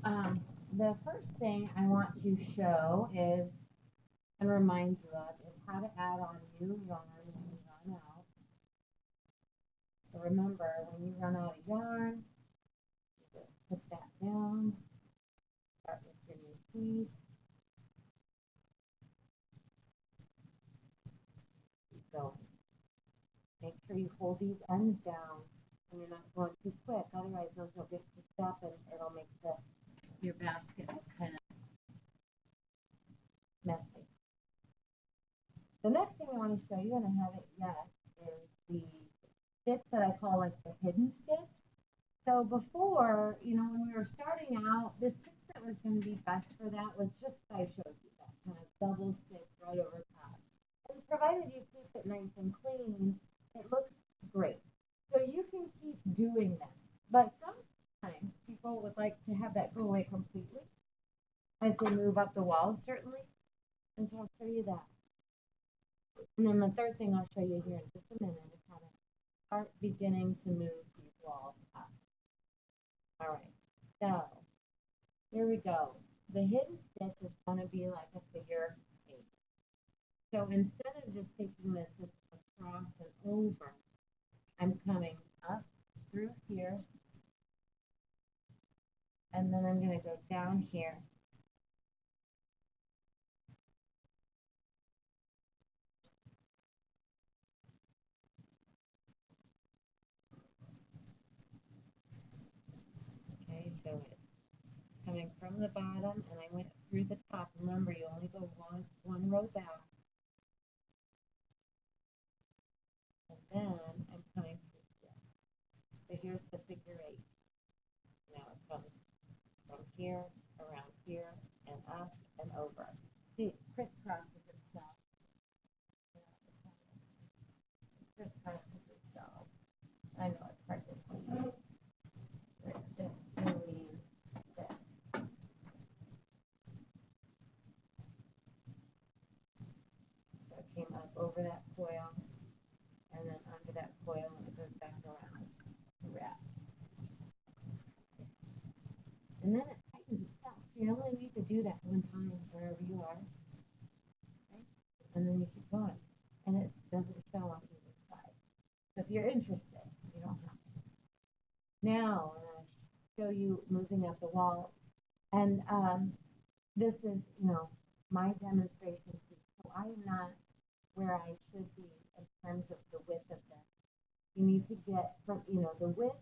The first thing I want to show is, and remind you of, is how to add on new yarn when you run out. So remember, when you run out of yarn, you just put that down, start with your new piece, keep going. Make sure you hold these ends down and you're not going too quick, otherwise those will get picked up and it'll make your basket look kind of messy. The next thing I want to show you, and I haven't yet, is the stitch that I call like the hidden stitch. So before, when we were starting out, the stitch that was going to be best for that was just what I showed you, that kind of double stitch right over top. And provided you keep it nice and clean, it looks great. So you can keep doing that. But sometimes people would like to have that go away completely as they move up the walls, certainly. And so I'll show you that. And then the third thing I'll show you here in just a minute is how to start beginning to move these walls up. All right, so here we go. The hidden stitch is going to be like a figure eight. So instead of just taking this just across and over, I'm coming up through here, and then I'm going to go down here. Okay, so it's coming from the bottom, and I went through the top. Remember, you only go one row back. And then I'm coming through here. So here's the figure eight. Now it comes from here, around here, and up and over. See, it crisscrosses itself. Crisscrosses itself. I know it's hard to see. It's just doing this. So it came up over that coil, and then under that coil, and it goes back around to wrap. And then it tightens itself. So you only need to do that one time wherever you are. Okay? And then you keep going. And it doesn't show on either side. So if you're interested, you don't have to. Now I'm going to show you moving up the wall. And this is, my demonstration piece. So I am not where I should be in terms of the width of this. You need to get from, the width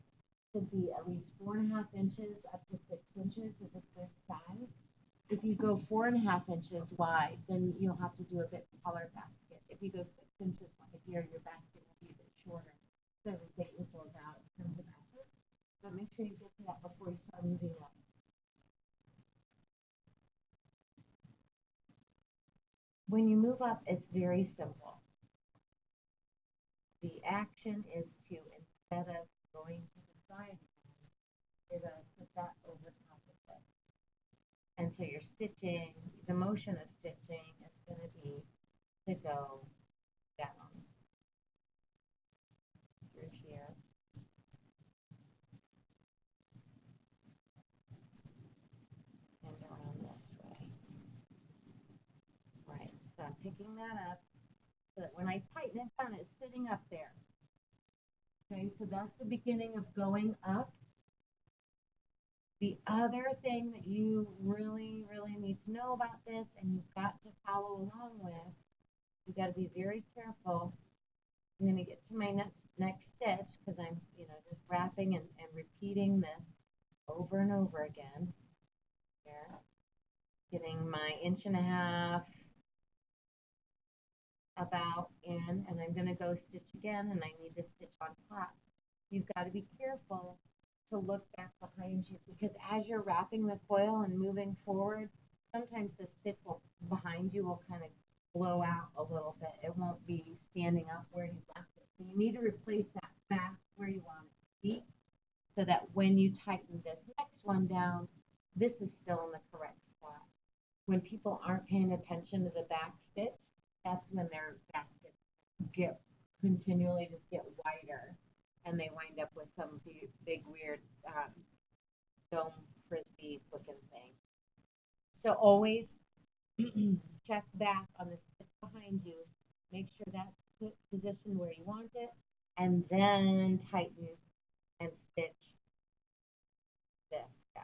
should be at least 4.5 inches up to 6 inches is a good size. If you go 4.5 inches wide, then you'll have to do a bit taller basket. If you go 6 inches wide here, your basket will be a bit shorter. So everything equals out in terms of effort. But make sure you get to that before you start moving up. When you move up, it's very simple. The action is to, instead of going to the side, you're going to put that over top of it. And so you're stitching, the motion of stitching is going to be to go down through here. And around this way. Right, so I'm picking that up so that when I tighten it down, it's sitting up there. Okay, so that's the beginning of going up. The other thing that you really, really need to know about this, and you've got to follow along with, you got to be very careful. I'm going to get to my next stitch because I'm, just wrapping and repeating this over and over again. Here, getting my 1.5 inches about in, and I'm going to go stitch again, and I need to stitch on top. You've got to be careful to look back behind you because as you're wrapping the coil and moving forward, sometimes the stitch behind you will kind of blow out a little bit. It won't be standing up where you left it. So you need to replace that back where you want it to be so that when you tighten this next one down, this is still in the correct spot. When people aren't paying attention to the back stitch, that's when their baskets continually just get wider and they wind up with some big weird dome frisbee looking thing. So always check back on the stitch behind you. Make sure that's positioned where you want it, and then tighten and stitch this guy.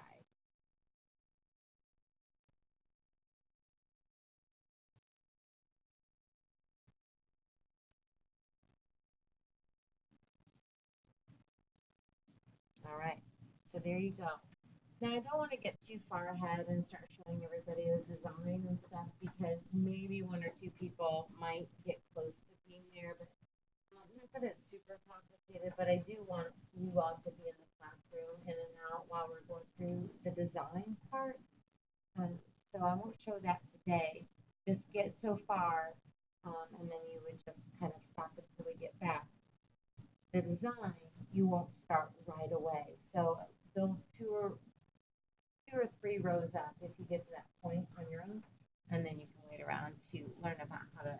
All right, so there you go. Now I don't want to get too far ahead and start showing everybody the design and stuff because maybe one or two people might get close to being there, but not that it's super complicated, but I do want you all to be in the classroom in and out while we're going through the design part. Um, so I won't show that today. Just get so far, and then you would just kind of stop until we get back. The design, you won't start right away. So build two or three rows up if you get to that point on your own, and then you can wait around to learn about how to